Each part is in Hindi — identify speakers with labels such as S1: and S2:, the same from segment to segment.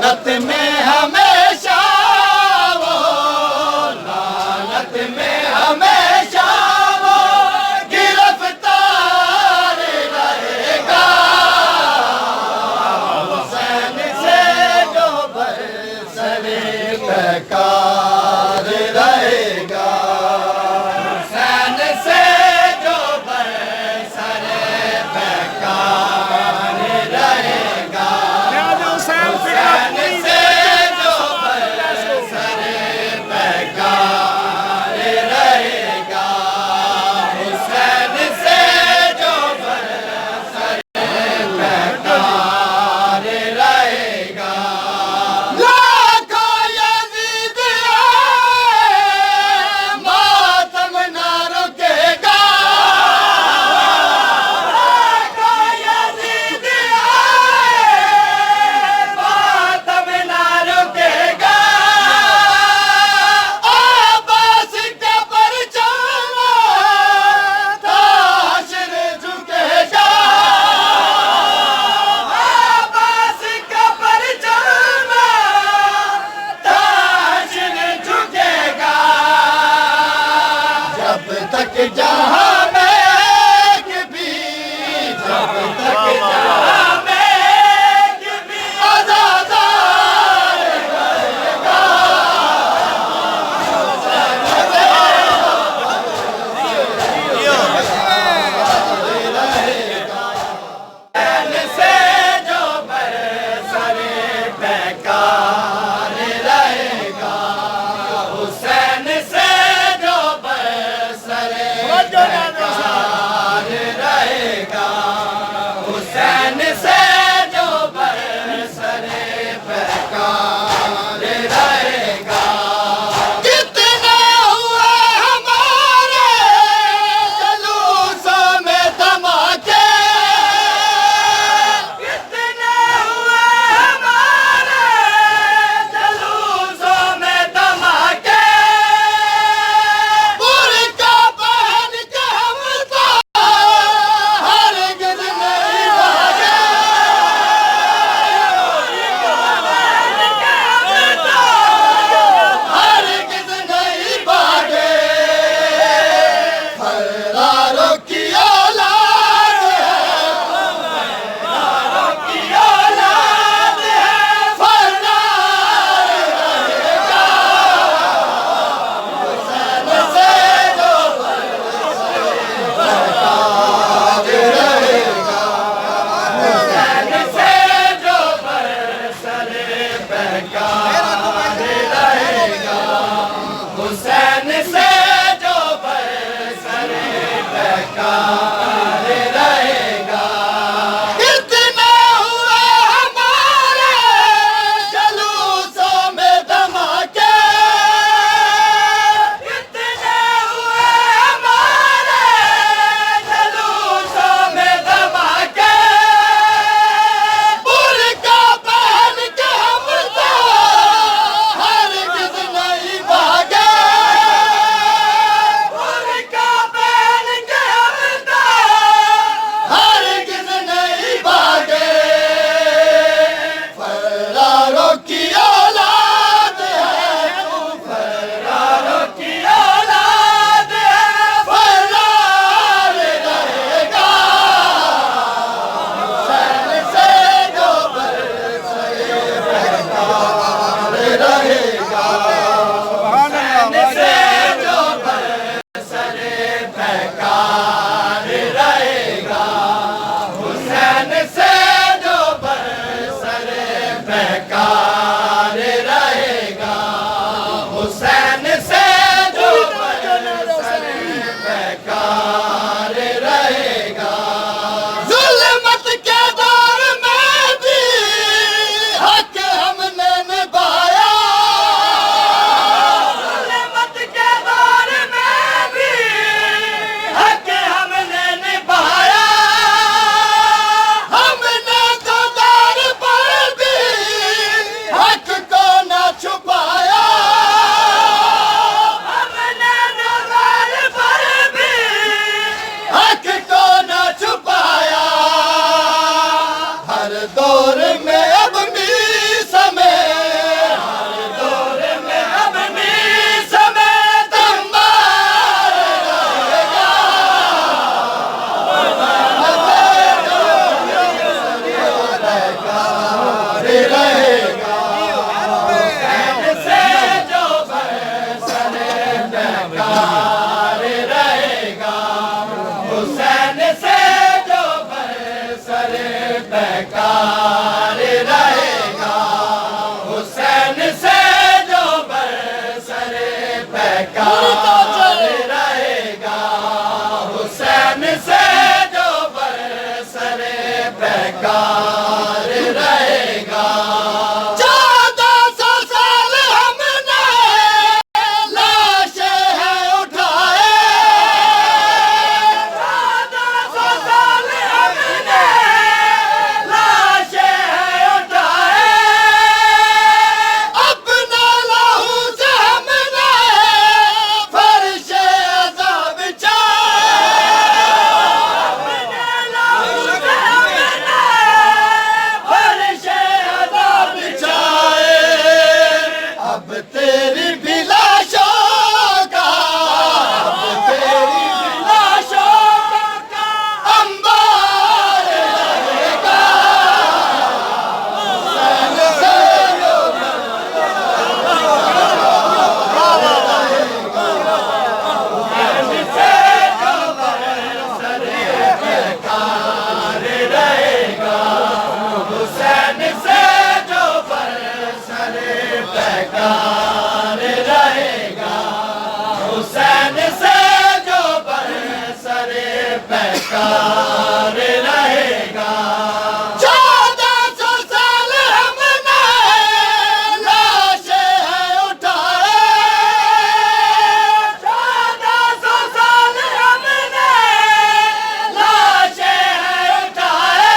S1: लानत में हमेशा वो, लानत में हमेशा वो गिरफ्तार रहेगा। हुसैन से जो बरसरे बेकार रहेगा। हुसैन से जो बरसरे बेकार रहेगा। हुसैन से जो बरसरे बेकार रहेगा। हुसैन से जो बरसरे बेकार रहेगा। लाखों यजीद आए मातम ना रुकेगा। लाखों यजीद आए मातम ना रुकेगा। अब्बास का परचम ताशर झुकेगा। अब्बास का परचम ताशर झुकेगा। जब तक जहां में एक भी, जब तक जहां में एक भी आज़ादार रहेगा। हुसैन से जो बरसरे बेकार रहेगा। हुसैन से जो बरसरे बेकार रहेगा। हुसैन से जो बरसरे बेकार रहेगा। कितने हुए हमारे जुलूसों में धमाके। कितने हुए हमारे जुलूसों में धमाके। बुर्का पहन के हम तो हरगिज़ नहीं भागे। हरगिज़ नहीं भागे। फरारों की औलाद है, फरारों की औलाद है, फरार रहेगा। हुसैन से जो बरसरे बेकार रहेगा। हुसैन से जो बरसरे बेकार रहेगा। हुसैन से जो बरसरे बेकार रहेगा। कितने हुए हमारे जुलूसों में धमाके। कितने हुए हमारे जुलूसों में धमाके। बुर्का पहन के हम तो हरगिज़ नहीं भागे। बुर्का पहन के हम तो हरगिज़ नहीं भागे। फरारों की औलाद है तू, फरारों की औलाद है, फरार रहेगा। हुसैन से जो बरसरे बेकार रहेगा। हुसैन से जो बरसरे बेकार रहेगा। हुसैन से जो बरसरे बेकार रहेगा। हुसैन से जो बरसरे बेकार रहेगा। जुल्मत के दौर में भी हक हमने निभाया। जुल्मत के दौर में भी हक हमने निभाया। हमने तो दर पर भी बेकार रहेगा। 1400 साल हमने लाशें हैं उठाए, 1400 साल हमने लाशें हैं उठाए, अपने लहू से हमने फर्शे अज़ा बिछाए, अपने लहू से हमने फर्शे अज़ा बिछाए। अब तेरी भी लाशों का, अब तेरी भी लाशों का अंबार रहेगा। हुसैन से जो बेकार रहेगा, हुसैन से जो बरसरे बेकार रहेगा, हुसैन से जो बरसरे बेकार रहेगा। 1400 साल हमने लाशें हैं उठाए, 1400 साल हमने लाशें हैं उठाए,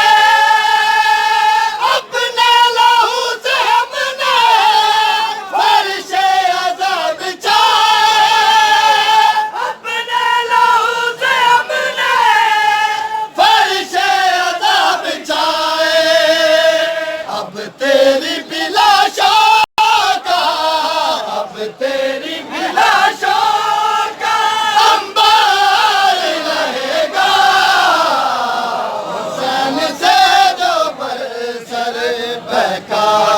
S1: अपने लहू से हमने फर्शे अज़ा बिछाए, अपने लहू से हमने फर्शे अज़ा बिछाए। अब तेरी भी लाशों का, अब तेरी भी लाशों का अंबार रहेगा। हुसैन से जो बरसरे बेकार